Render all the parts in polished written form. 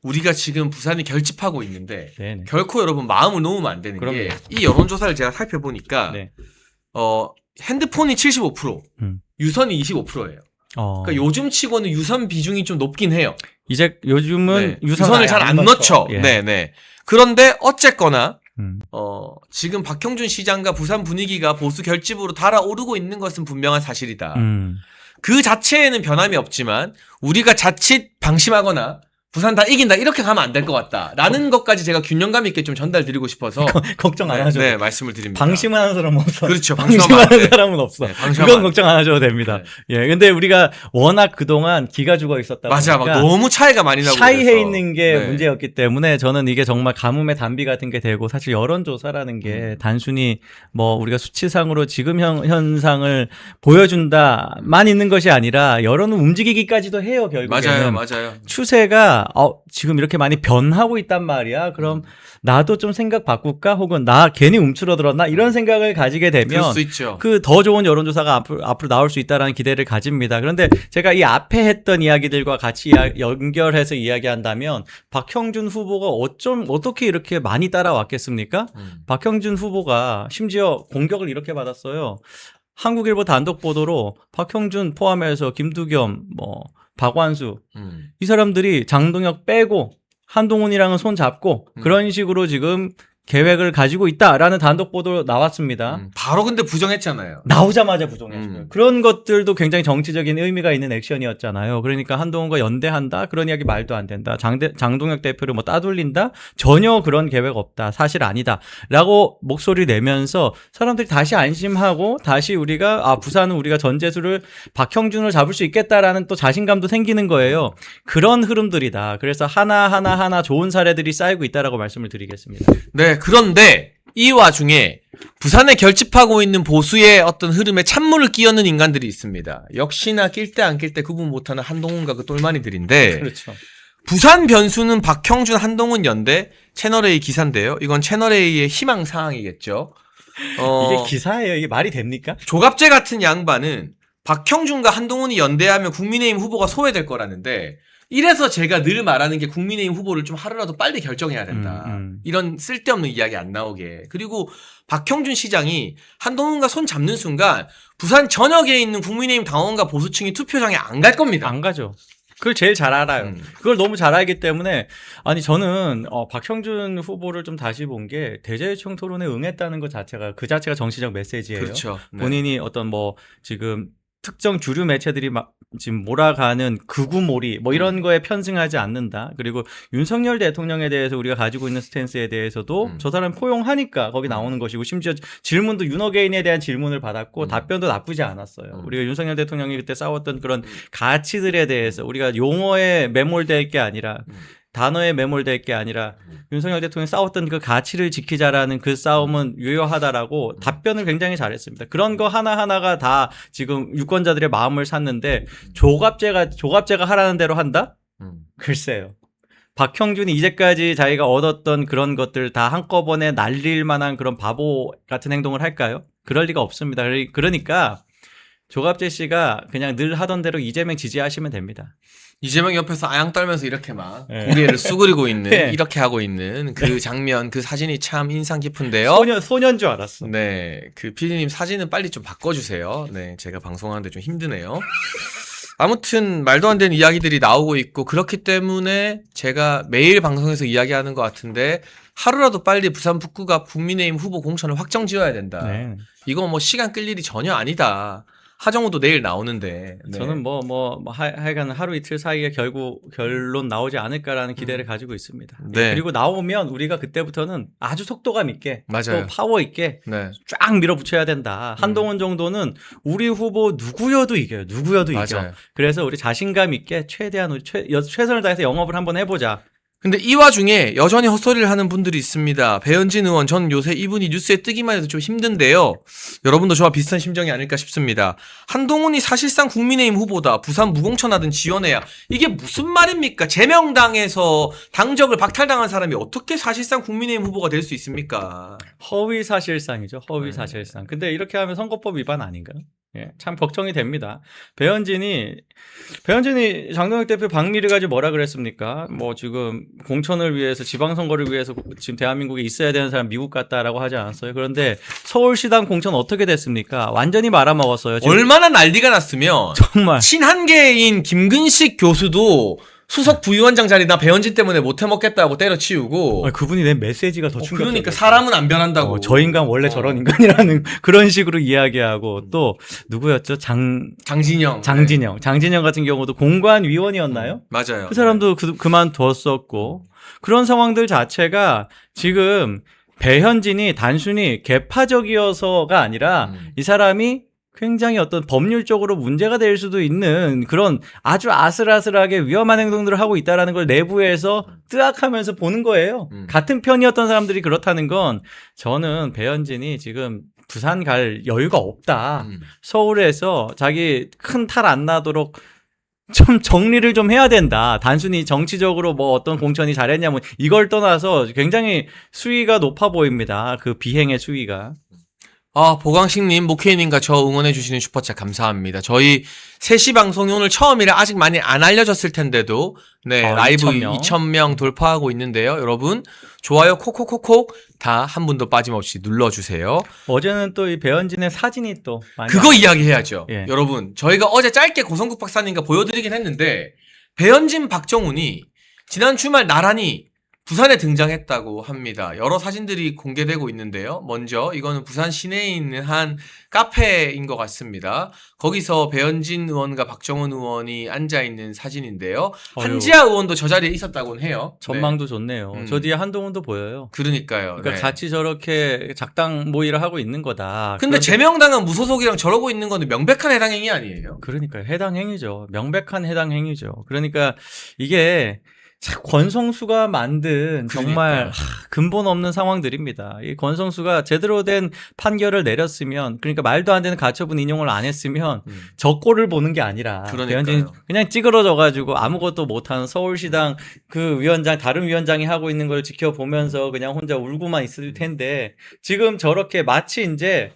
우리가 지금 부산이 결집하고 있는데 네네. 결코 여러분 마음을 놓으면 안 되는 그럼요. 게 이 여론조사를 제가 살펴보니까 네. 핸드폰이 75%, 유선이 25%예요. 그러니까 요즘 치고는 유선 비중이 좀 높긴 해요. 이제 요즘은 네. 유선을 유선을 잘 안 넣죠. 예. 네네. 그런데 어쨌거나 음. 지금 박형준 시장과 부산 분위기가 보수 결집으로 달아오르고 있는 것은 분명한 사실이다. 그 자체에는 변함이 없지만 우리가 자칫 방심하거나 부산 다 이긴다 이렇게 가면 안 될 것 같다라는 것까지 제가 균형감 있게 좀 전달드리고 싶어서 걱정 안 하셔도 네, 말씀을 드립니다. 방심하는 사람은 없어. 그렇죠. 방심하는 사람은 없어. 네, 그건 걱정 안 하셔도 됩니다. 네. 예, 근데 우리가 워낙 그동안 기가 죽어 있었다 맞아, 보니까 막 너무 차이가 많이 나고 차이해 그래서. 있는 게 네. 문제였기 때문에 저는 이게 정말 가뭄의 단비 같은 게 되고 사실 여론조사라는 게 단순히 뭐 우리가 수치상으로 지금 현상을 보여준다만 있는 것이 아니라 여론은 움직이기까지도 해요. 결국에는 맞아요. 추세가 지금 이렇게 많이 변하고 있단 말이야. 그럼 나도 좀 생각 바꿀까? 혹은 나 괜히 움츠러들었나? 이런 생각을 가지게 그럴 되면 수 있죠. 그 더 좋은 여론조사가 앞으로 나올 수 있다라는 기대를 가집니다. 그런데 제가 이 앞에 했던 이야기들과 같이 연결해서 이야기한다면 박형준 후보가 어떻게 이렇게 많이 따라왔겠습니까? 박형준 후보가 심지어 공격을 이렇게 받았어요. 한국일보 단독 보도로 박형준 포함해서 김두겸, 박완수 이 사람들이 장동혁 빼고 한동훈이랑은 손 잡고 그런 식으로 지금 계획을 가지고 있다라는 단독 보도 나왔습니다. 바로 근데 부정했잖아요. 나오자마자 부정했어요. 그런 것들도 굉장히 정치적인 의미가 있는 액션이었잖아요. 그러니까 한동훈과 연대한다? 그런 이야기 말도 안 된다. 장동혁 대표를 뭐 따돌린다? 전혀 그런 계획 없다. 사실 아니다. 라고 목소리 내면서 사람들이 다시 안심하고 다시 우리가 부산은 우리가 전재수를 박형준을 잡을 수 있겠다라는 또 자신감도 생기는 거예요. 그런 흐름들이다. 그래서 하나 좋은 사례들이 쌓이고 있다라고 말씀을 드리겠습니다. 네, 그런데 이 와중에 부산에 결집하고 있는 보수의 어떤 흐름에 찬물을 끼얹는 인간들이 있습니다. 역시나 낄 때 안 낄 때 구분 못하는 한동훈과 그 똘마니들인데 그렇죠. 부산 변수는 박형준, 한동훈 연대 채널A 기사인데요. 이건 채널A의 희망사항이겠죠. 이게 기사예요. 이게 말이 됩니까? 조갑재 같은 양반은 박형준과 한동훈이 연대하면 국민의힘 후보가 소외될 거라는데 이래서 제가 늘 말하는 게 국민의힘 후보를 좀 하루라도 빨리 결정해야 된다. 이런 쓸데없는 이야기 안 나오게. 그리고 박형준 시장이 한동훈과 손 잡는 순간 부산 전역에 있는 국민의힘 당원과 보수층이 투표장에 안 갈 겁니다. 안 가죠. 그걸 제일 잘 알아요. 그걸 너무 잘 알기 때문에 저는 박형준 후보를 좀 다시 본 게 대제요청 토론에 응했다는 것 자체가 그 자체가 정치적 메시지예요. 그렇죠. 네. 본인이 어떤 지금 특정 주류 매체들이 지금 몰아가는 극우몰이 이런 거에 편승하지 않는다. 그리고 윤석열 대통령에 대해서 우리가 가지고 있는 스탠스에 대해서도 저 사람 포용하니까 거기 나오는 것이고 심지어 질문도 윤어게인에 대한 질문을 받았고 답변도 나쁘지 않았어요. 우리가 윤석열 대통령이 그때 싸웠던 그런 가치들에 대해서 우리가 용어에 매몰될 게 아니라 단어에 매몰될 게 아니라 윤석열 대통령이 싸웠던 그 가치를 지키자라는 그 싸움은 유효하다라고 답변을 굉장히 잘했습니다. 그런 거 하나하나가 다 지금 유권자들의 마음을 샀는데 조갑제가 하라는 대로 한다? 글쎄요. 박형준이 이제까지 자기가 얻었던 그런 것들 다 한꺼번에 날릴 만한 그런 바보 같은 행동을 할까요? 그럴 리가 없습니다. 그러니까 조갑재 씨가 그냥 늘 하던 대로 이재명 지지하시면 됩니다. 이재명 옆에서 아양 떨면서 이렇게 막 고개를 수그리고 있는 네. 이렇게 하고 있는 그 장면, 그 사진이 참 인상 깊은데요. 소년 줄 알았어. 네, 그 PD님 사진은 빨리 좀 바꿔주세요. 네, 제가 방송하는데 좀 힘드네요. 아무튼 말도 안 되는 이야기들이 나오고 있고 그렇기 때문에 제가 매일 방송에서 이야기하는 것 같은데 하루라도 빨리 부산 북구가 국민의힘 후보 공천을 확정 지어야 된다. 네. 이거 시간 끌 일이 전혀 아니다. 하정우도 내일 나오는데. 네. 저는 하여간 하루 이틀 사이에 결론 나오지 않을까라는 기대를 가지고 있습니다. 네. 그리고 나오면 우리가 그때부터는 아주 속도감 있게 맞아요. 또 파워 있게 네. 쫙 밀어붙여야 된다. 한동훈 정도는 우리 후보 누구여도 이겨요. 누구여도 맞아요. 이겨. 그래서 우리 자신감 있게 최대한 우리 최선을 다해서 영업을 한번 해보자. 근데 이 와중에 여전히 헛소리를 하는 분들이 있습니다. 배현진 의원, 전 요새 이분이 뉴스에 뜨기만 해도 좀 힘든데요. 여러분도 저와 비슷한 심정이 아닐까 싶습니다. 한동훈이 사실상 국민의힘 후보다. 부산 무공천하든 지원해야. 이게 무슨 말입니까? 제명당에서 당적을 박탈당한 사람이 어떻게 사실상 국민의힘 후보가 될 수 있습니까? 허위 사실상이죠. 허위 사실상. 근데 이렇게 하면 선거법 위반 아닌가요? 예, 참 걱정이 됩니다. 배현진이 장동혁 대표 박미를 가지고 뭐라 그랬습니까? 지금 공천을 위해서 지방선거를 위해서 지금 대한민국에 있어야 되는 사람 미국 갔다라고 하지 않았어요. 그런데 서울시당 공천 어떻게 됐습니까? 완전히 말아먹었어요. 지금 얼마나 난리가 났으면 정말 친한계인 김근식 교수도 수석 부위원장 자리 나 배현진 때문에 못 해먹겠다고 때려치우고 그분이 낸 메시지가 더 충격적이에요. 그러니까 사람은 안 변한다고. 저 인간 원래 저런 인간이라는 그런 식으로 이야기하고 또 누구였죠? 장진영. 장진영 같은 경우도 공관위원이었나요? 맞아요. 그 사람도 그만뒀었고 그런 상황들 자체가 지금 배현진이 단순히 개파적이어서가 아니라 이 사람이 굉장히 어떤 법률적으로 문제가 될 수도 있는 그런 아주 아슬아슬하게 위험한 행동들을 하고 있다는 걸 내부에서 뜨악하면서 보는 거예요. 같은 편이었던 사람들이 그렇다는 건 저는 배현진이 지금 부산 갈 여유가 없다. 서울에서 자기 큰 탈 안 나도록 좀 정리를 좀 해야 된다. 단순히 정치적으로 뭐 어떤 공천이 잘했냐면 이걸 떠나서 굉장히 수위가 높아 보입니다. 그 비행의 수위가. 보광식님, 목회인님과 저 응원해주시는 슈퍼챗 감사합니다. 저희 3시 방송이 오늘 처음이라 아직 많이 안 알려졌을 텐데도, 네, 라이브 2,000명 돌파하고 있는데요. 여러분, 좋아요 콕콕콕콕 다 한 분도 빠짐없이 눌러주세요. 어제는 또 이 배현진의 사진이 또 많이 그거 이야기해야죠. 예. 여러분, 저희가 어제 짧게 고성국 박사님과 보여드리긴 했는데, 배현진, 박정훈이 지난 주말 나란히 부산에 등장했다고 합니다. 여러 사진들이 공개되고 있는데요. 먼저 이거는 부산 시내에 있는 한 카페인 것 같습니다. 거기서 배현진 의원과 박정훈 의원이 앉아있는 사진인데요. 한지아 의원도 저 자리에 있었다고는 해요. 전망도 좋네요. 저 뒤에 한동훈도 보여요. 그러니까요. 그러니까 같이 저렇게 작당 모의를 하고 있는 거다. 근데 제명당은 무소속이랑 저러고 있는 건데 명백한 해당 행위 아니에요? 그러니까요. 해당 행위죠. 명백한 해당 행위죠. 그러니까 이게 권성수가 만든 정말 근본 없는 상황들입니다. 이 권성수가 제대로 된 판결을 내렸으면, 그러니까 말도 안 되는 가처분 인용을 안 했으면 저 꼴을 보는 게 아니라 배현진 그냥 찌그러져가지고 아무것도 못하는 서울시당 그 위원장, 다른 위원장이 하고 있는 걸 지켜보면서 그냥 혼자 울고만 있을 텐데 지금 저렇게 마치 이제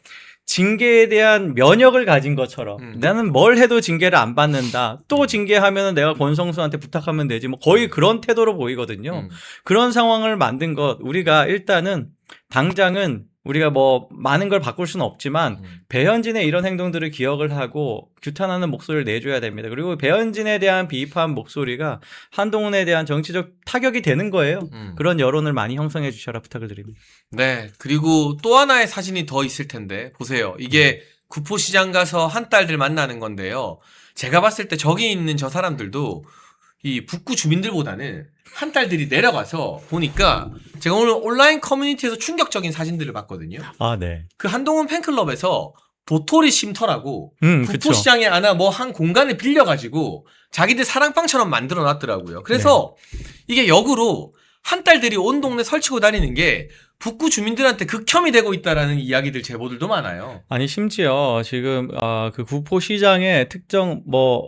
징계에 대한 면역을 가진 것처럼 나는 뭘 해도 징계를 안 받는다. 또 징계하면은 내가 권성수한테 부탁하면 되지. 뭐 거의 그런 태도로 보이거든요. 그런 상황을 만든 것 우리가 일단은 당장은 우리가 뭐 많은 걸 바꿀 수는 없지만 배현진의 이런 행동들을 기억을 하고 규탄하는 목소리를 내줘야 됩니다. 그리고 배현진에 대한 비판 목소리가 한동훈에 대한 정치적 타격이 되는 거예요. 그런 여론을 많이 형성해 주셔라 부탁을 드립니다. 네. 그리고 또 하나의 사진이 더 있을 텐데 보세요. 이게 구포시장 가서 한 딸들 만나는 건데요. 제가 봤을 때 저기 있는 저 사람들도 이 북구 주민들보다는 한 딸들이 내려가서 보니까 제가 오늘 온라인 커뮤니티에서 충격적인 사진들을 봤거든요. 네. 그 한동훈 팬클럽에서 도토리 쉼터라고 그쵸. 북부시장에 하나 뭐 한 공간을 빌려가지고 자기들 사랑방처럼 만들어 놨더라고요. 그래서 이게 역으로 한 딸들이 온 동네 설치고 다니는 게 북구 주민들한테 극혐이 되고 있다라는 이야기들 제보들도 많아요. 아니 심지어 지금 그 구포시장의 특정 뭐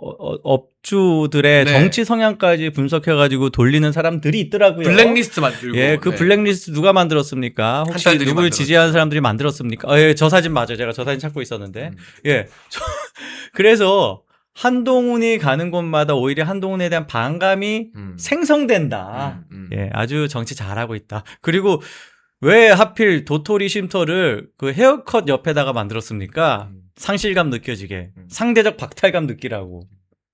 업주들의 정치 성향까지 분석해가지고 돌리는 사람들이 있더라고요. 블랙리스트 만들고. 예, 그 블랙리스트 누가 만들었습니까? 혹시 누구를 지지하는 사람들이 만들었습니까? 예, 저 사진 맞아요. 제가 저 사진 찾고 있었는데. 예, 그래서 한동훈이 가는 곳마다 오히려 한동훈에 대한 반감이 생성된다. 예, 아주 정치 잘하고 있다. 그리고 왜 하필 도토리 쉼터를 그 헤어컷 옆에다가 만들었습니까? 상실감 느껴지게. 상대적 박탈감 느끼라고.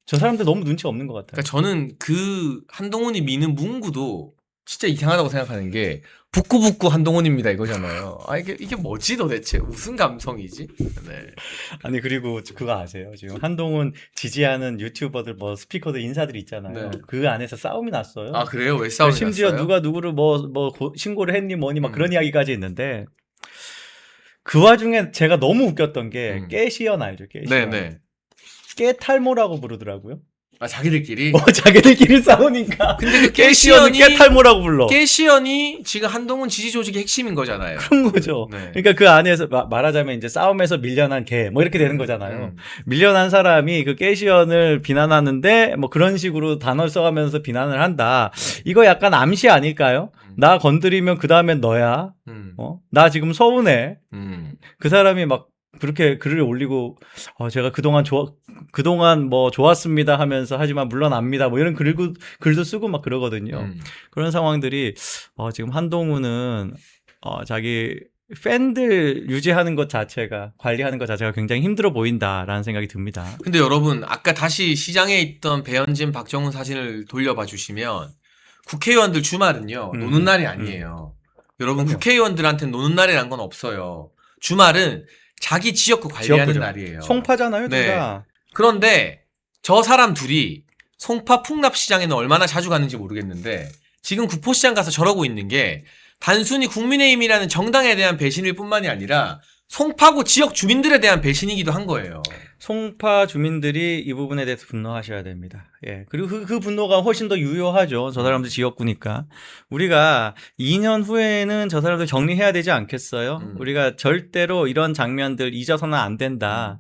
저 사람들 너무 눈치 없는 것 같아요. 그러니까 저는 그 한동훈이 미는 문구도 진짜 이상하다고 생각하는 게 북구북구 한동훈입니다 이거잖아요. 이게 뭐지 도대체? 무슨 감성이지? 네. 아니 그리고 그거 아세요? 지금 한동훈 지지하는 유튜버들 뭐 스피커들 인사들 있잖아요. 네. 그 안에서 싸움이 났어요. 아 그래요? 왜 싸움이 심지어 났어요? 누가 누구를 신고를 했니 뭐니 막 그런 이야기까지 있는데 그 와중에 제가 너무 웃겼던 게 깨시연 알죠? 깨시연. 네네. 깨탈모라고 부르더라고요. 아 자기들끼리? 자기들끼리 싸우니까. 근데 그 깨시연이 깨탈모라고 불러. 깨시연이 지금 한동훈 지지 조직의 핵심인 거잖아요. 그런 거죠. 네. 그러니까 그 안에서 말하자면 이제 싸움에서 밀려난 개 뭐 이렇게 되는 거잖아요. 밀려난 사람이 그 깨시연을 비난하는데 뭐 그런 식으로 단어를 써가면서 비난을 한다. 이거 약간 암시 아닐까요? 나 건드리면 그 다음엔 너야. 나 지금 서운해. 그 사람이 막 그렇게 글을 올리고 제가 그동안 뭐 좋았습니다 하면서 하지만 물러납니다 뭐 이런 글도 쓰고 막 그러거든요. 그런 상황들이 지금 한동훈은 자기 팬들 유지하는 것 자체가 관리하는 것 자체가 굉장히 힘들어 보인다라는 생각이 듭니다. 근데 여러분 아까 다시 시장에 있던 배현진, 박정훈 사진을 돌려봐 주시면 국회의원들 주말은요 노는 날이 아니에요. 여러분 그럼요. 국회의원들한테 노는 날이란 건 없어요. 주말은 자기 지역구 관리하는 지역구죠. 날이에요. 송파잖아요, 네. 둘 다. 그런데 저 사람 둘이 송파 풍납시장에는 얼마나 자주 가는지 모르겠는데 지금 구포시장 가서 저러고 있는 게 단순히 국민의힘이라는 정당에 대한 배신일 뿐만이 아니라 송파구 지역 주민들에 대한 배신이기도 한 거예요. 송파 주민들이 이 부분에 대해서 분노하셔야 됩니다. 예. 그리고 그 분노가 훨씬 더 유효하죠. 저 사람들 지역구니까. 우리가 2년 후에는 저 사람들 정리해야 되지 않겠어요? 우리가 절대로 이런 장면들 잊어서는 안 된다.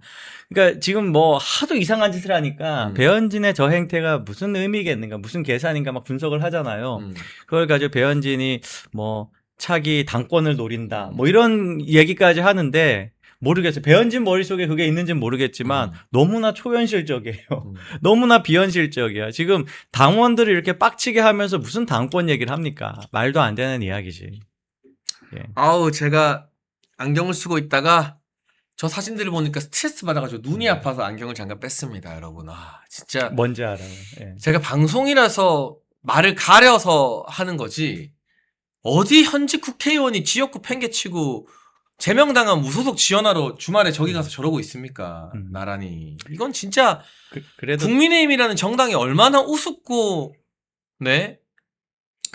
그러니까 지금 뭐 하도 이상한 짓을 하니까 배현진의 저 행태가 무슨 의미겠는가, 무슨 계산인가 막 분석을 하잖아요. 그걸 가지고 배현진이 뭐 차기 당권을 노린다, 뭐 이런 얘기까지 하는데 모르겠어요. 배현진 머릿속에 그게 있는지는 모르겠지만 너무나 초현실적이에요. 너무나 비현실적이야. 지금 당원들을 이렇게 빡치게 하면서 무슨 당권 얘기를 합니까? 말도 안 되는 이야기지. 예. 아우 제가 안경을 쓰고 있다가 저 사진들을 보니까 스트레스 받아가지고 눈이 아파서 안경을 잠깐 뺐습니다, 여러분. 아 진짜 뭔지 알아요. 예. 제가 방송이라서 말을 가려서 하는 거지 어디 현직 국회의원이 지역구 팽개치고 제명당한 무소속 지원하러 주말에 저기 가서 저러고 있습니까? 나란히. 이건 진짜 그래도 국민의힘이라는 정당이 얼마나 우습고 네?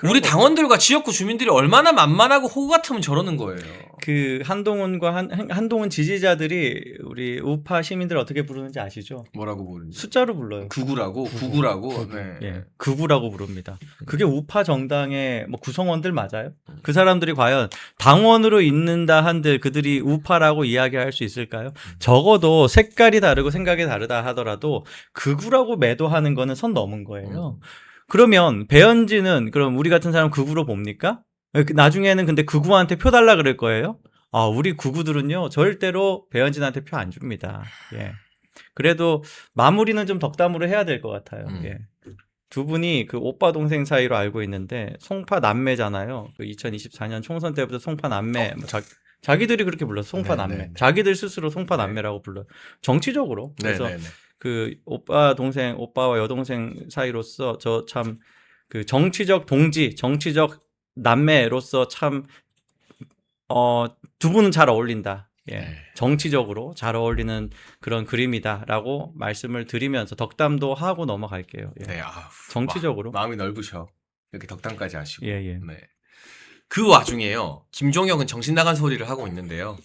우리 당원들과 지역구 주민들이 얼마나 만만하고 호구 같으면 저러는 거예요. 그 한동훈과 한동훈 지지자들이 우리 우파 시민들 어떻게 부르는지 아시죠? 뭐라고 부르는지. 숫자로 불러요. 구구라고? 구구라고? 네. 예, 극우라고 부릅니다. 그게 우파 정당의 뭐 구성원들 맞아요? 그 사람들이 과연 당원으로 있는다 한들 그들이 우파라고 이야기할 수 있을까요? 적어도 색깔이 다르고 생각이 다르다 하더라도 극우라고 매도하는 거는 선 넘은 거예요. 그러면 배현진은 그럼 우리 같은 사람 극우로 봅니까? 나중에는 근데 극우한테 표 달라 그럴 거예요? 아, 우리 극우들은요 절대로 배현진한테 표 안 줍니다. 예. 그래도 마무리는 좀 덕담으로 해야 될 것 같아요. 예. 두 분이 그 오빠 동생 사이로 알고 있는데 송파 남매잖아요. 그 2024년 총선 때부터 송파 남매 뭐 자기들이 그렇게 불러 송파 남매. 네. 자기들 스스로 송파 남매라고 불러. 정치적으로. 그래서 네. 그 오빠와 여동생 사이로서 저 참 그 정치적 동지, 정치적 남매로서 참 두 분은 잘 어울린다. 예. 네. 정치적으로 잘 어울리는 그런 그림이다라고 말씀을 드리면서 덕담도 하고 넘어갈게요. 예. 네. 아우, 정치적으로. 마음이 넓으셔. 이렇게 덕담까지 하시고. 예. 네. 그 와중에요. 김종혁은 정신 나간 소리를 하고 있는데요.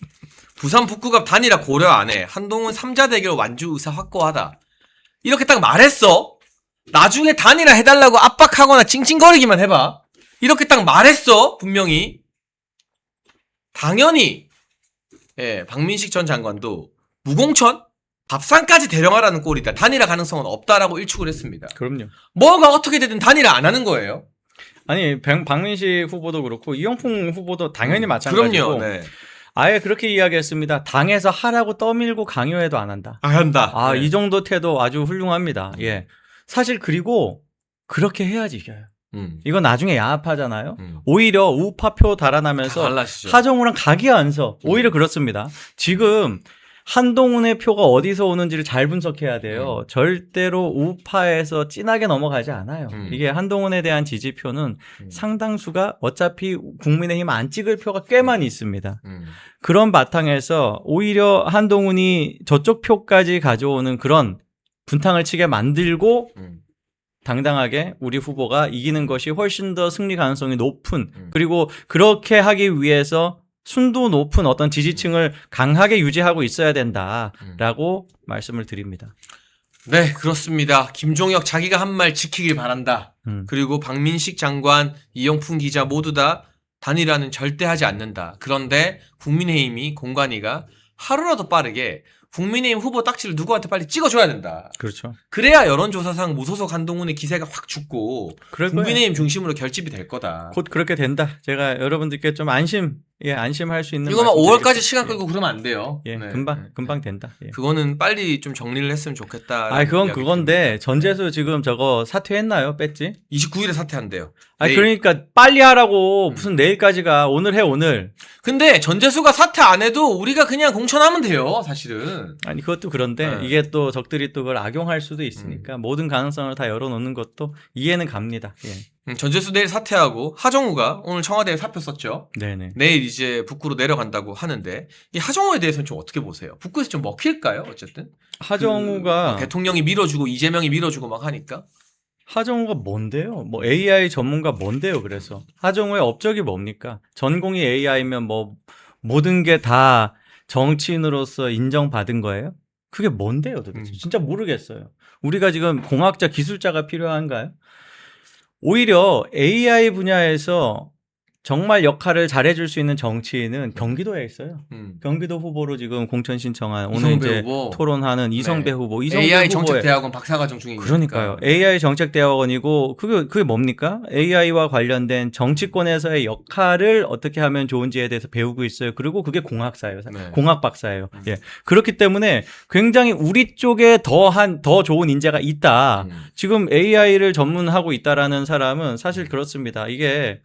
부산 북구갑 단일화 고려 안에 한동훈 3자 대결 완주 의사 확고하다. 이렇게 딱 말했어. 나중에 단일화 해달라고 압박하거나 찡찡거리기만 해봐. 이렇게 딱 말했어. 분명히. 당연히 박민식 전 장관도 무공천? 밥상까지 대령하라는 꼴이다. 단일화 가능성은 없다라고 일축을 했습니다. 그럼요. 뭐가 어떻게 되든 단일화 안 하는 거예요. 아니 박민식 후보도 그렇고 이영풍 후보도 당연히 마찬가지고 그럼요. 네. 아예 그렇게 이야기했습니다. 당에서 하라고 떠밀고 강요해도 안 한다. 안 한다. 네. 이 정도 태도 아주 훌륭합니다. 예. 사실 그리고 그렇게 해야지 이겨요. 이건 나중에 야합하잖아요. 오히려 우파표 달아나면서 달라지죠. 하정우랑 각이 안 서. 오히려 그렇습니다. 지금 한동훈의 표가 어디서 오는지를 잘 분석해야 돼요. 절대로 우파에서 진하게 넘어가지 않아요. 이게 한동훈에 대한 지지표는 상당수가 어차피 국민의힘 안 찍을 표가 꽤 많이 있습니다. 그런 바탕에서 오히려 한동훈이 저쪽 표까지 가져오는 그런 분탕을 치게 만들고 당당하게 우리 후보가 이기는 것이 훨씬 더 승리 가능성이 높은 그리고 그렇게 하기 위해서 순도 높은 어떤 지지층을 강하게 유지하고 있어야 된다라고 말씀을 드립니다. 네, 그렇습니다. 김종혁 자기가 한 말 지키길 바란다. 그리고 박민식 장관, 이영풍 기자 모두 다 단일화는 절대 하지 않는다. 그런데 국민의힘이 공관위가 하루라도 빠르게 국민의힘 후보 딱지를 누구한테 빨리 찍어줘야 된다. 그렇죠. 그래야 여론조사상 무소속 한동훈의 기세가 확 죽고 그럴 국민의힘 거예요. 중심으로 결집이 될 거다. 곧 그렇게 된다. 제가 여러분들께 좀 안심 예, 안심할 수 있는. 이거 막 5월까지 말씀드리겠습니다. 시간 끌고 그러면 안 돼요. 예, 네. 금방 된다. 예. 그거는 빨리 좀 정리를 했으면 좋겠다. 그건 그건데 전재수 지금 저거 사퇴했나요? 뺐지? 29일에 사퇴한대요. 그러니까 빨리 하라고 무슨 내일까지가 오늘 해 오늘. 근데 전재수가 사퇴 안 해도 우리가 그냥 공천하면 돼요, 사실은. 아니 그것도 그런데 네. 이게 또 적들이 또 그걸 악용할 수도 있으니까 모든 가능성을 다 열어놓는 것도 이해는 갑니다. 예. 전재수 내일 사퇴하고 하정우가 오늘 청와대에 사표 썼죠. 네네. 내일 이제 북구로 내려간다고 하는데 이 하정우에 대해서는 좀 어떻게 보세요? 북구에서 좀 먹힐까요? 어쨌든 하정우가 대통령이 밀어주고 이재명이 밀어주고 막 하니까. 하정우가 뭔데요? 뭐 AI 전문가 뭔데요? 그래서 하정우의 업적이 뭡니까? 전공이 AI면 뭐 모든 게 다 정치인으로서 인정받은 거예요? 그게 뭔데요, 도대체? 진짜 모르겠어요. 우리가 지금 공학자, 기술자가 필요한가요? 오히려 AI 분야에서 정말 역할을 잘해줄 수 있는 정치인은 경기도에 있어요. 경기도 후보로 지금 공천 신청한 오늘 이성배 이제 후보. 토론하는 이성배 후보. 이성배 AI 후보의- 정책대학원 박사과정 중이니까. 그러니까요. AI 정책대학원이고 그게 뭡니까? AI와 관련된 정치권에서의 역할을 어떻게 하면 좋은지에 대해서 배우고 있어요. 그리고 그게 공학사예요. 네. 공학 박사예요. 예. 그렇기 때문에 굉장히 우리 쪽에 더 좋은 인재가 있다. 지금 AI를 전문하고 있다라는 사람은 사실 그렇습니다. 이게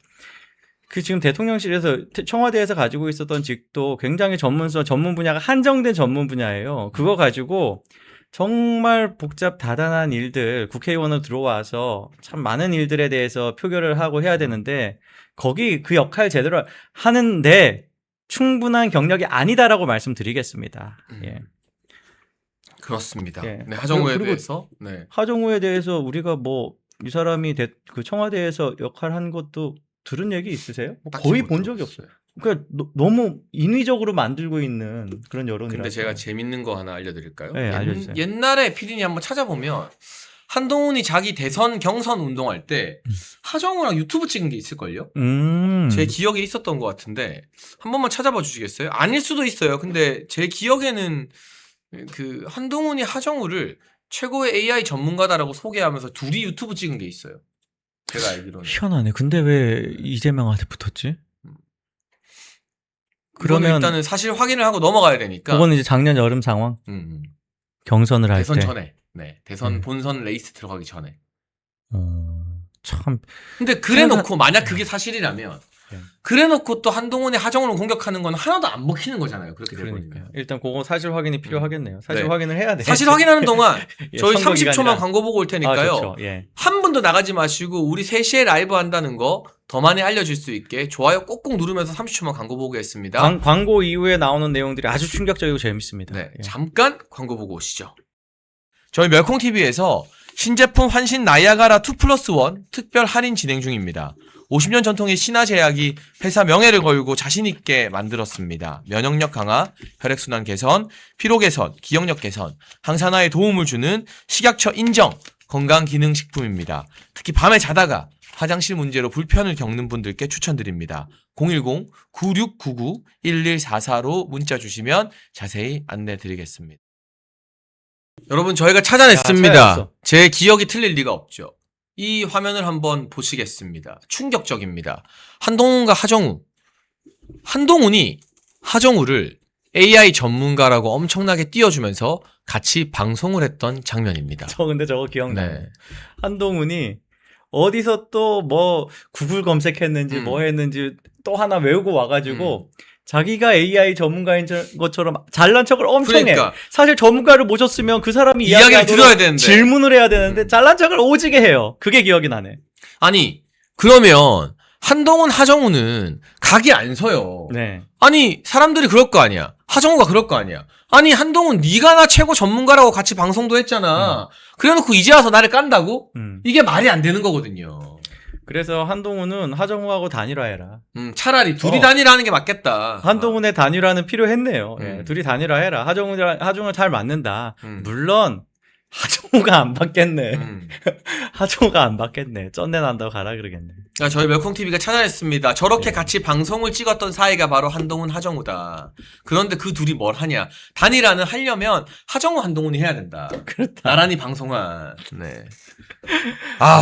지금 대통령실에서 청와대에서 가지고 있었던 직도 굉장히 전문 분야가 한정된 전문 분야예요. 그거 가지고 정말 복잡 다단한 일들 국회의원으로 들어와서 참 많은 일들에 대해서 표결을 하고 해야 되는데 거기 그 역할 제대로 하는데 충분한 경력이 아니다라고 말씀드리겠습니다. 예. 그렇습니다. 예. 네, 하정우에 그리고 대해서. 네. 하정우에 대해서 우리가 뭐 이 사람이 그 청와대에서 역할한 것도 들은 얘기 있으세요? 딱히 거의 못 본 적이 들어봤어요. 없어요. 그러니까 너무 인위적으로 만들고 있는 그런 여론이라서. 근데 제가 재밌는 거 하나 알려드릴까요? 네, 알려주세요. 옛날에 피디님 한번 찾아보면 한동훈이 자기 대선 경선 운동할 때 하정우랑 유튜브 찍은 게 있을걸요? 제 기억에 있었던 것 같은데 한 번만 찾아봐 주시겠어요? 아닐 수도 있어요. 근데 제 기억에는 그 한동훈이 하정우를 최고의 AI 전문가다라고 소개하면서 둘이 유튜브 찍은 게 있어요. 제가 알기로는. 희한하네. 근데 왜 이재명한테 붙었지? 그러면 그러면 일단은 사실 확인을 하고 넘어가야 되니까. 그거는 이제 작년 여름 상황 경선을 할 때. 대선 전에. 네. 대선 네. 본선 레이스 들어가기 전에. 참. 근데 그래 놓고 만약 그게 사실이라면 네. 그래 놓고 또 한동훈의 하정우를 공격하는 건 하나도 안 먹히는 거잖아요. 그렇게 그러니까요. 되버리면. 일단 그거 사실 확인이 필요하겠네요. 사실 네. 확인을 해야 돼요. 사실 확인하는 동안 예, 저희 선거 30초만 기간이라. 광고 보고 올 테니까요. 좋죠. 예. 한 분도 나가지 마시고 우리 3시에 라이브 한다는 거 더 많이 알려줄 수 있게 좋아요 꼭꼭 누르면서 30초만 광고 보겠습니다. 광고 이후에 나오는 내용들이 아주 충격적이고 재밌습니다. 네, 예. 잠깐 광고 보고 오시죠. 저희 멸콩TV에서 신제품 환신 나이아가라 2+1 특별 할인 진행 중입니다. 50년 전통의 신화제약이 회사 명예를 걸고 자신있게 만들었습니다. 면역력 강화, 혈액순환 개선, 피로 개선, 기억력 개선, 항산화에 도움을 주는 식약처 인정 건강기능식품입니다. 특히 밤에 자다가 화장실 문제로 불편을 겪는 분들께 추천드립니다. 010-9699-1144로 문자 주시면 자세히 안내 드리겠습니다. 여러분 저희가 찾아냈습니다. 찾아냈어. 제 기억이 틀릴 리가 없죠. 이 화면을 한번 보시겠습니다. 충격적입니다. 한동훈과 하정우. 한동훈이 하정우를 AI 전문가라고 엄청나게 띄워주면서 같이 방송을 했던 장면입니다. 근데 저거 기억나요. 네. 한동훈이 어디서 또 뭐 구글 검색했는지 뭐 했는지 또 하나 외우고 와가지고 자기가 AI 전문가인 것처럼 잘난 척을 엄청 해. 그러니까 사실 전문가를 모셨으면 그 사람이 이야기를 이야기하도록 들어야 되는데. 질문을 해야 되는데 잘난 척을 오지게 해요. 그게 기억이 나네. 아니 그러면 한동훈 하정우는 각이 안 서요. 네. 아니 사람들이 그럴 거 아니야. 하정우가 그럴 거 아니야. 아니 한동훈 네가 나 최고 전문가라고 같이 방송도 했잖아. 그래놓고 이제 와서 나를 깐다고? 이게 말이 안 되는 거거든요. 그래서 한동훈은 하정우하고 단일화해라. 차라리 둘이 단일화하는 게 맞겠다. 한동훈의 단일화는 필요했네요. 예, 둘이 단일화해라. 하정우 잘 맞는다. 물론 하정우가 안 받겠네. 하정우가 안 받겠네. 쩐내 난다고 가라 그러겠네. 저희 멸콩TV가 찾아냈습니다. 저렇게 네. 같이 방송을 찍었던 사이가 바로 한동훈, 하정우다. 그런데 그 둘이 뭘 하냐. 단일화는 하려면 하정우, 한동훈이 해야 된다. 그렇다. 나란히 방송한. 네.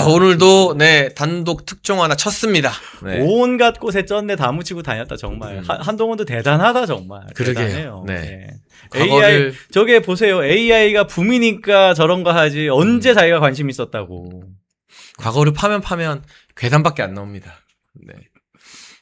오늘도 네 단독 특종 하나 쳤습니다. 네. 온갖 곳에 쩐내 다 묻히고 다녔다 정말. 한동훈도 대단하다 정말. 그러게요. 대단해요. 네. AI 과거를 저게 보세요. AI가 붐이니까 저런 거 하지. 언제 자기가 관심 있었다고. 과거를 파면 괴담밖에 안 나옵니다. 네.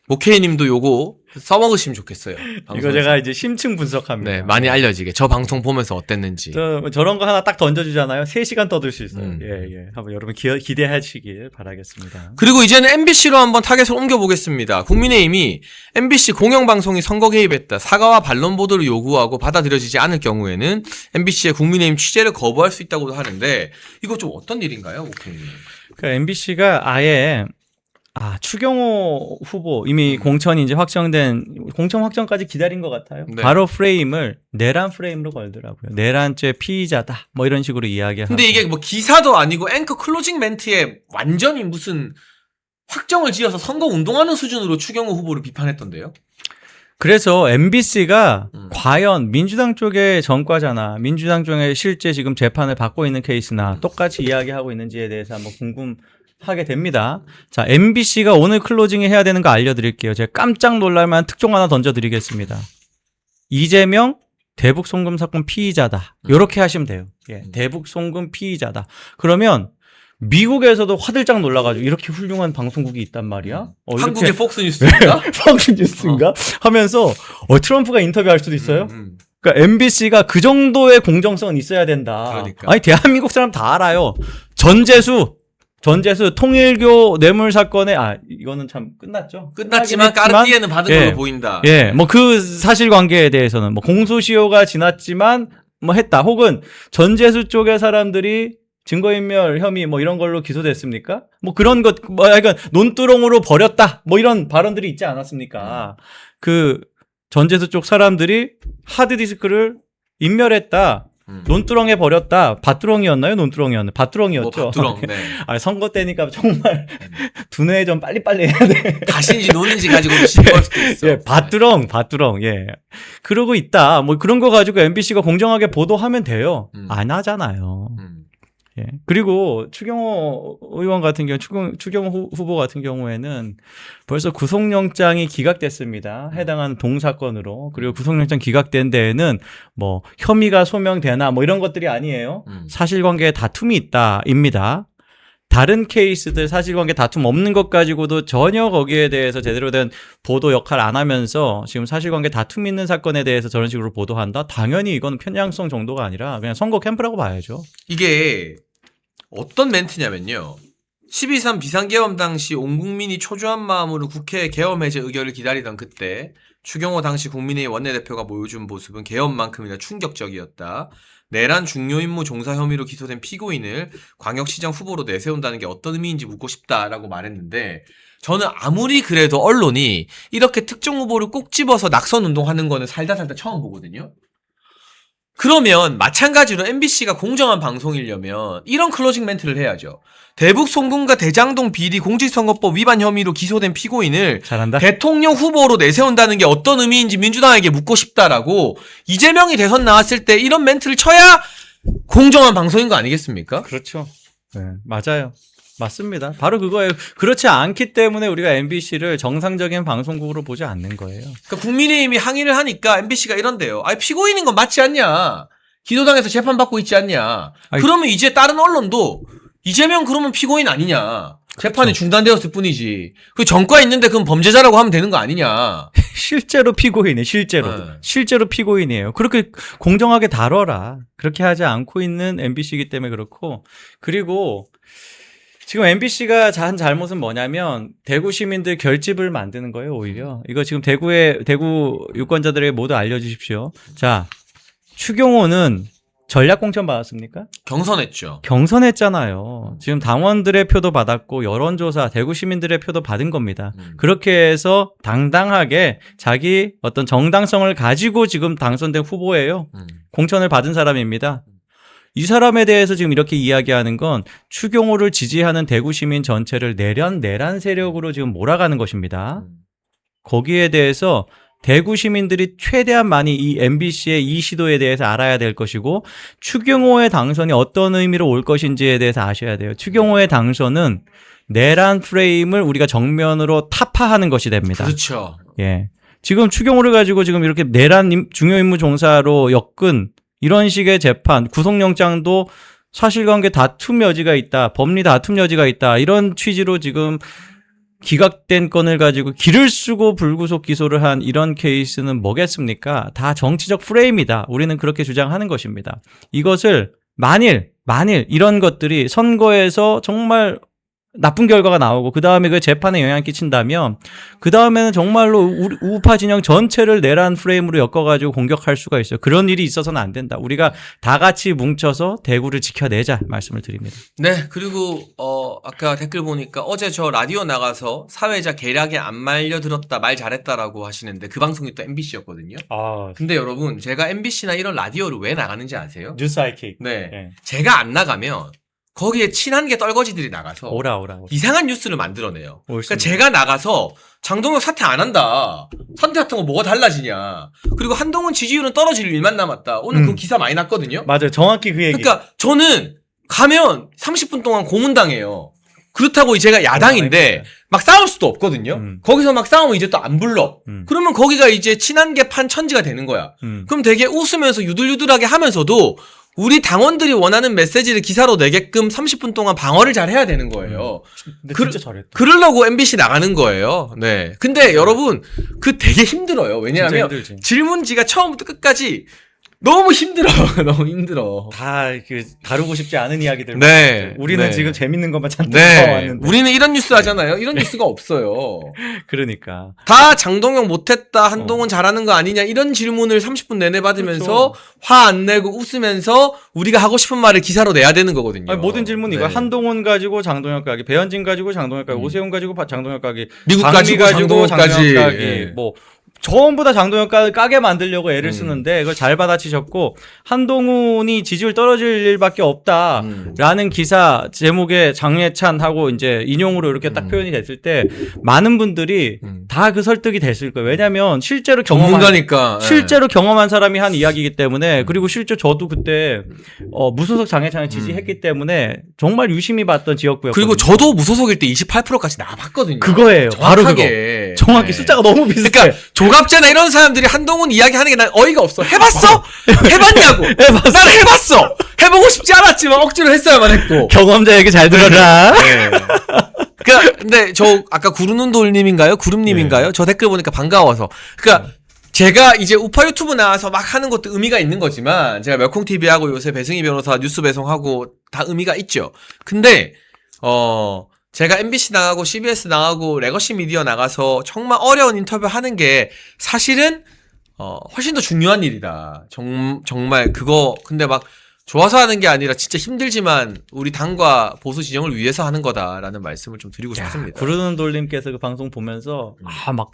모케이님도 요거 써먹으시면 좋겠어요. 이거 방송에서. 제가 이제 심층 분석합니다. 네 많이 알려지게 저 방송 보면서 어땠는지. 저런 거 하나 딱 던져주잖아요. 3시간 떠들 수 있어요. 예. 한번 여러분 기대하시길 바라겠습니다. 그리고 이제는 MBC로 한번 타겟을 옮겨보겠습니다. 국민의힘이 MBC 공영방송이 선거 개입했다. 사과와 반론 보도를 요구하고 받아들여지지 않을 경우에는 MBC의 국민의힘 취재를 거부할 수 있다고 하는데 이거 좀 어떤 일인가요, 모케이님? 그러니까 MBC가 아예 추경호 후보 이미 공천이 이제 공천 확정까지 기다린 것 같아요. 네. 바로 프레임을 내란 프레임으로 걸더라고요. 내란죄 피의자다. 뭐 이런 식으로 이야기하고. 근데 이게 뭐 기사도 아니고 앵커 클로징 멘트에 완전히 무슨 확정을 지어서 선거 운동하는 수준으로 추경호 후보를 비판했던데요. 그래서 MBC가 과연 민주당 쪽의 전과자나 민주당 쪽에 실제 지금 재판을 받고 있는 케이스나 똑같이 이야기하고 있는지에 대해서 한번 궁금하게 됩니다. 자, MBC가 오늘 클로징에 해야 되는 거 알려드릴게요. 제가 깜짝 놀랄만한 특종 하나 던져드리겠습니다. 이재명 대북 송금 사건 피의자다. 이렇게 하시면 돼요. 예, 대북 송금 피의자다. 그러면 미국에서도 화들짝 놀라가지고 이렇게 훌륭한 방송국이 있단 말이야. 한국의 폭스뉴스인가? 폭스뉴스인가? 하면서 트럼프가 인터뷰할 수도 있어요. 그러니까 MBC가 그 정도의 공정성은 있어야 된다. 그러니까. 아니 대한민국 사람 다 알아요. 전재수 통일교 뇌물 사건에 이거는 참 끝났죠. 끝났지만 까르띠에는 받은 걸로 보인다. 예, 뭐 그 사실관계에 대해서는 뭐 공소시효가 지났지만 뭐 했다. 혹은 전재수 쪽의 사람들이 증거인멸 혐의 뭐 이런 걸로 기소됐습니까? 뭐 그런 것, 약간 논두렁으로 버렸다. 뭐 이런 발언들이 있지 않았습니까? 그 전재수 쪽 사람들이 하드디스크를 인멸했다. 논두렁에 버렸다. 밭두렁이었나요? 논두렁이었나요? 밭두렁이었죠. 밭두렁, 네. 선거 때니까 정말 두뇌 좀 빨리빨리 해야 돼. 가시인지 노는지 가지고 신고할 수도 있어. 예, 밭두렁. 예. 그러고 있다. 뭐 그런 거 가지고 MBC가 공정하게 보도하면 돼요. 안 하잖아요. 예. 그리고 추경호 의원 같은 경우, 추경호 후보 같은 경우에는 벌써 구속영장이 기각됐습니다. 해당하는 동사건으로. 그리고 구속영장 기각된 데에는 뭐 혐의가 소명되나 뭐 이런 것들이 아니에요. 사실관계에 다툼이 있다입니다. 다른 케이스들 사실관계 다툼 없는 것 가지고도 전혀 거기에 대해서 제대로 된 보도 역할 안 하면서 지금 사실관계 다툼 있는 사건에 대해서 저런 식으로 보도한다? 당연히 이건 편향성 정도가 아니라 그냥 선거 캠프라고 봐야죠. 이게 어떤 멘트냐면요. 12.3 비상계엄 당시 온 국민이 초조한 마음으로 국회 계엄 해제 의결을 기다리던 그때 추경호 당시 국민의힘 원내대표가 보여준 모습은 계엄만큼이나 충격적이었다. 내란 중요 임무 종사 혐의로 기소된 피고인을 광역시장 후보로 내세운다는 게 어떤 의미인지 묻고 싶다라고 말했는데 저는 아무리 그래도 언론이 이렇게 특정 후보를 꼭 집어서 낙선 운동하는 거는 살다 처음 보거든요. 그러면 마찬가지로 MBC가 공정한 방송이려면 이런 클로징 멘트를 해야죠. 대북 송금과 대장동 비리 공직선거법 위반 혐의로 기소된 피고인을 잘한다. 대통령 후보로 내세운다는 게 어떤 의미인지 민주당에게 묻고 싶다라고 이재명이 대선 나왔을 때 이런 멘트를 쳐야 공정한 방송인 거 아니겠습니까? 그렇죠. 네, 맞아요. 맞습니다. 바로 그거예요. 그렇지 않기 때문에 우리가 MBC를 정상적인 방송국으로 보지 않는 거예요. 그러니까 국민의힘이 항의를 하니까 MBC가 이런데요. 아니 피고인인 건 맞지 않냐. 기소당해서 재판받고 있지 않냐. 그러면 이제 다른 언론도 이재명 그러면 피고인 아니냐. 재판이 그렇죠. 중단되었을 뿐이지. 그 전과 있는데 그건 범죄자라고 하면 되는 거 아니냐. 실제로 피고인이에요. 실제로 피고인이에요. 그렇게 공정하게 다뤄라. 그렇게 하지 않고 있는 MBC이기 때문에 그렇고. 그리고 지금 MBC가 한 잘못은 뭐냐면 대구 시민들 결집을 만드는 거예요. 오히려 이거 지금 대구 유권자들에게 모두 알려주십시오. 자, 추경호는 전략 공천 받았습니까? 경선했죠. 경선했잖아요. 지금 당원들의 표도 받았고 여론조사 대구 시민들의 표도 받은 겁니다. 그렇게 해서 당당하게 자기 어떤 정당성을 가지고 지금 당선된 후보예요. 공천을 받은 사람입니다. 이 사람에 대해서 지금 이렇게 이야기하는 건 추경호를 지지하는 대구 시민 전체를 내란 세력으로 지금 몰아가는 것입니다. 거기에 대해서 대구 시민들이 최대한 많이 이 MBC의 이 시도에 대해서 알아야 될 것이고 추경호의 당선이 어떤 의미로 올 것인지에 대해서 아셔야 돼요. 추경호의 당선은 내란 프레임을 우리가 정면으로 타파하는 것이 됩니다. 그렇죠. 예. 지금 추경호를 가지고 지금 이렇게 내란 중요임무 종사로 엮은 이런 식의 재판, 구속영장도 사실관계 다툼 여지가 있다, 법리 다툼 여지가 있다, 이런 취지로 지금 기각된 건을 가지고 기를 쓰고 불구속 기소를 한 이런 케이스는 뭐겠습니까? 다 정치적 프레임이다. 우리는 그렇게 주장하는 것입니다. 이것을 만일 이런 것들이 선거에서 정말 나쁜 결과가 나오고 그 다음에 그 재판에 영향을 끼친다면 그 다음에는 정말로 우파 진영 전체를 내란 프레임으로 엮어가지고 공격할 수가 있어요. 그런 일이 있어서는 안 된다. 우리가 다 같이 뭉쳐서 대구를 지켜내자 말씀을 드립니다. 네, 그리고 아까 댓글 보니까 어제 저 라디오 나가서 사회자 계략에 안 말려들었다, 말 잘했다라고 하시는데 그 방송이 또 MBC였거든요. 근데 여러분, 제가 MBC나 이런 라디오를 왜 나가는지 아세요? 뉴스 아이킥. 네. 네. 제가 안 나가면 거기에 친한 게 떨거지들이 나가서 오라. 이상한 뉴스를 만들어내요. 그러니까 옳습니다. 제가 나가서 장동혁 사퇴 안 한다. 사퇴 같은 거 뭐가 달라지냐. 그리고 한동훈 지지율은 떨어질 일만 남았다. 오늘 그 기사 많이 났거든요. 맞아요. 정확히 그 얘기. 그러니까 저는 가면 30분 동안 고문당해요. 그렇다고 제가 야당인데 막 싸울 수도 없거든요. 거기서 막 싸우면 이제 또 안 불러. 그러면 거기가 이제 친한 게 판 천지가 되는 거야. 그럼 되게 웃으면서 유들유들하게 하면서도 우리 당원들이 원하는 메시지를 기사로 내게끔 30분 동안 방어를 잘 해야 되는 거예요. 근데 진짜 잘했다. 그러려고 MBC 나가는 거예요. 네. 근데 여러분, 그 되게 힘들어요. 왜냐하면 질문지가 처음부터 끝까지 너무 힘들어요. 너무 힘들어. 다 다루고 싶지 않은 이야기들. 네. 우리는 네. 지금 재밌는 것만 잔뜩 네. 나왔는데. 우리는 이런 뉴스 하잖아요. 이런 뉴스가 없어요. 그러니까. 다 장동영 못했다, 한동훈 잘하는 거 아니냐, 이런 질문을 30분 내내 받으면서 화 안 내고 웃으면서 우리가 하고 싶은 말을 기사로 내야 되는 거거든요. 아니, 모든 질문 이거 네. 한동훈 가지고 장동혁 가기, 배현진 가지고 장동혁 가기, 오세훈 가지고 장동혁 가기, 미국 장미 가지고 장동혁까지. 장동혁 가기, 예. 뭐 전부 다 장동혁 까게 만들려고 애를 쓰는데 그걸 잘 받아치셨고 한동훈이 지지율 떨어질 일밖에 없다라는 기사 제목에 장예찬하고 이제 인용으로 이렇게 딱 표현이 됐을 때 많은 분들이 다 그 설득이 됐을 거예요. 왜냐하면 실제로 전문가니까. 실제로 경험한 사람이 한 이야기이기 때문에 그리고 실제 저도 그때 무소속 장예찬을 지지했기 때문에 정말 유심히 봤던 지역구였거든요. 그리고 저도 무소속일 때 28%까지 나와봤거든요. 그거예요. 바로 그거. 정확하게. 정확히 네. 숫자가 너무 비슷해. 그러니까 조갑제나 이런 사람들이 한동훈 이야기하는 게 난 어이가 없어. 해봤어? 해봤냐고. 난 해봤어. 해보고 싶지 않았지만 억지로 했어야만 했고. 경험자 얘기 잘 들어라. 네. 그러니까 근데 저 아까 구름돌님인가요? 구름님인가요? 저 댓글 보니까 반가워서. 그러니까 제가 이제 우파 유튜브 나와서 막 하는 것도 의미가 있는 거지만 제가 멸콩TV하고 요새 배승희 변호사 뉴스 배송하고 다 의미가 있죠. 근데 제가 MBC 나가고 CBS 나가고 레거시 미디어 나가서 정말 어려운 인터뷰 하는 게 사실은 훨씬 더 중요한 일이다. 정말 그거 근데 막 좋아서 하는 게 아니라 진짜 힘들지만 우리 당과 보수 진영을 위해서 하는 거다라는 말씀을 좀 드리고 싶습니다. 구르는 돌림께서 그 방송 보면서 막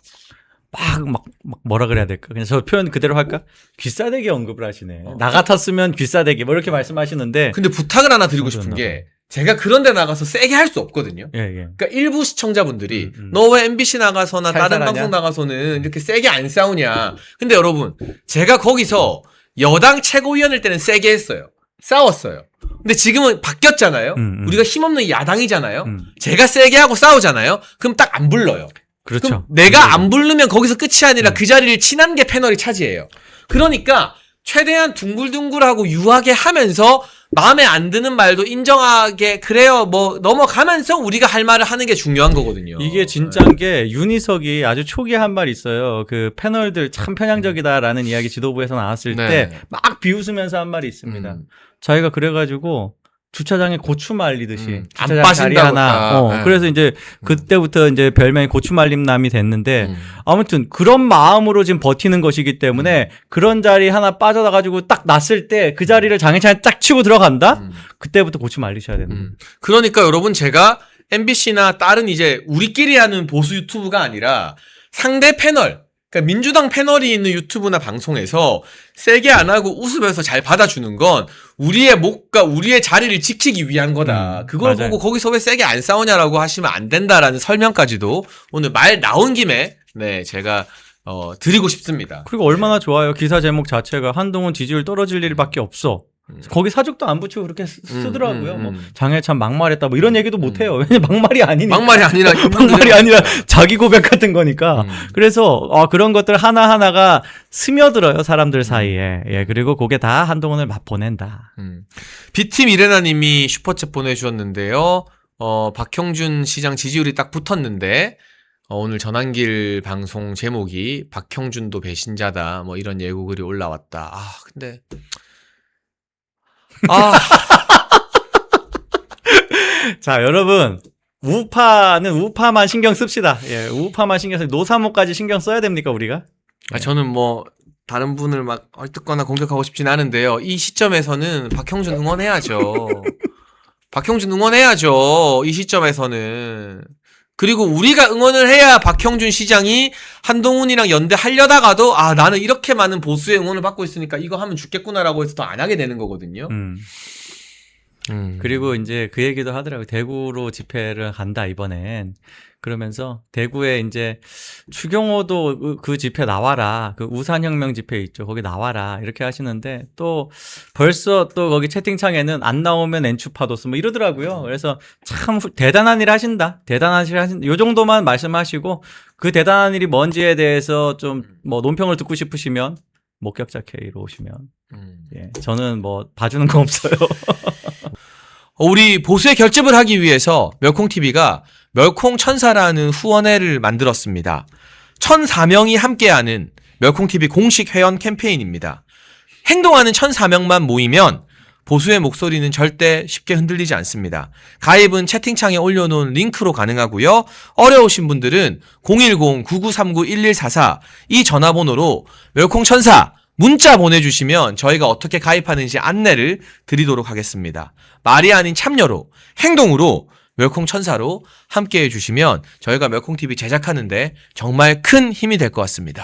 뭐라 그래야 될까? 그냥 저 표현 그대로 할까? 귀싸대기 언급을 하시네. 나 같았으면 귀싸대기 뭐 이렇게 말씀하시는데. 근데 부탁을 하나 드리고 싶은 게 제가 그런 데 나가서 세게 할 수 없거든요. 예. 그러니까 일부 시청자분들이 너 왜 MBC 나가서나 다른 살살하냐? 방송 나가서는 이렇게 세게 안 싸우냐. 근데 여러분, 제가 거기서 여당 최고위원일 때는 세게 했어요. 싸웠어요. 근데 지금은 바뀌었잖아요. 우리가 힘없는 야당이잖아요. 제가 세게 하고 싸우잖아요. 그럼 딱 안 불러요. 그렇죠. 그럼 내가 안 부르면 거기서 끝이 아니라 그 자리를 친한 게 패널이 차지해요. 그러니까 최대한 둥글둥글하고 유하게 하면서 마음에 안 드는 말도 인정하게 그래요 뭐 넘어가면서 우리가 할 말을 하는 게 중요한 거거든요. 이게 진짜인 게 윤희석이 아주 초기에 한 말 있어요. 그 패널들 참 편향적이다라는 이야기 지도부에서 나왔을 때 막 비웃으면서 한 말이 있습니다. 자기가 그래가지고 주차장에 고추 말리듯이 주차장 자리 하나. 그래서 이제 그때부터 이제 별명이 고추 말림남이 됐는데 아무튼 그런 마음으로 지금 버티는 것이기 때문에 그런 자리 하나 빠져나가지고 딱 났을 때 그 자리를 장애찬이 딱 치고 들어간다? 그때부터 고추 말리셔야 되는 거예요. 그러니까 여러분 제가 MBC나 다른 이제 우리끼리 하는 보수 유튜브가 아니라 상대 패널 그러니까 민주당 패널이 있는 유튜브나 방송에서 세게 안 하고 웃으면서 잘 받아주는 건 우리의 목과 우리의 자리를 지키기 위한 거다. 그걸 맞아요. 보고 거기서 왜 세게 안 싸우냐라고 하시면 안 된다라는 설명까지도 오늘 말 나온 김에 네 제가 드리고 싶습니다. 그리고 얼마나 좋아요. 기사 제목 자체가 한동훈 지지율 떨어질 일밖에 없어. 거기 사죽도 안 붙이고 그렇게 쓰더라고요. 뭐 장해찬 막말했다 뭐 이런 얘기도 못 해요. 왜냐면 막말이 아니니까. 막말이 아니라 막말이 아니라 자기 고백 같은 거니까. 그래서 그런 것들 하나하나가 스며들어요, 사람들 사이에. 예, 그리고 그게 다 한동훈을 맛보낸다. B팀 이레나님이 슈퍼챗 보내주셨는데요. 박형준 시장 지지율이 딱 붙었는데 오늘 전환길 방송 제목이 박형준도 배신자다 뭐 이런 예고글이 올라왔다. 근데 자, 여러분. 우파는 우파만 신경 씁시다. 예, 우파만 신경 써요. 노사모까지 신경 써야 됩니까, 우리가? 저는 뭐 다른 분을 막 얼뜯거나 공격하고 싶진 않은데요. 이 시점에서는 박형준 응원해야죠. 박형준 응원해야죠. 이 시점에서는. 그리고 우리가 응원을 해야 박형준 시장이 한동훈이랑 연대하려다가도 나는 이렇게 많은 보수의 응원을 받고 있으니까 이거 하면 죽겠구나라고 해서 더 안 하게 되는 거거든요. 그리고 이제 그 얘기도 하더라고요. 대구로 집회를 간다, 이번엔. 그러면서 대구에 이제 추경호도 그 집회 나와라. 그 우산혁명 집회 있죠. 거기 나와라. 이렇게 하시는데 또 벌써 또 거기 채팅창에는 안 나오면 엔추파도스 뭐 이러더라고요. 그래서 참 대단한 일 하신다. 대단한 일 하신다. 요 정도만 말씀하시고 그 대단한 일이 뭔지에 대해서 좀 뭐 논평을 듣고 싶으시면 목격자 K로 오시면 예, 저는 뭐 봐주는 거 없어요. 우리 보수의 결집을 하기 위해서 멸콩TV가 멸콩천사라는 후원회를 만들었습니다. 1,004명이 함께하는 멸콩TV 공식 회원 캠페인입니다. 행동하는 1,004명만 모이면 보수의 목소리는 절대 쉽게 흔들리지 않습니다. 가입은 채팅창에 올려놓은 링크로 가능하고요. 어려우신 분들은 010-9939-1144 이 전화번호로 멸콩천사 문자 보내주시면 저희가 어떻게 가입하는지 안내를 드리도록 하겠습니다. 말이 아닌 참여로, 행동으로 멸콩천사로 함께해 주시면 저희가 멸콩TV 제작하는데 정말 큰 힘이 될 것 같습니다.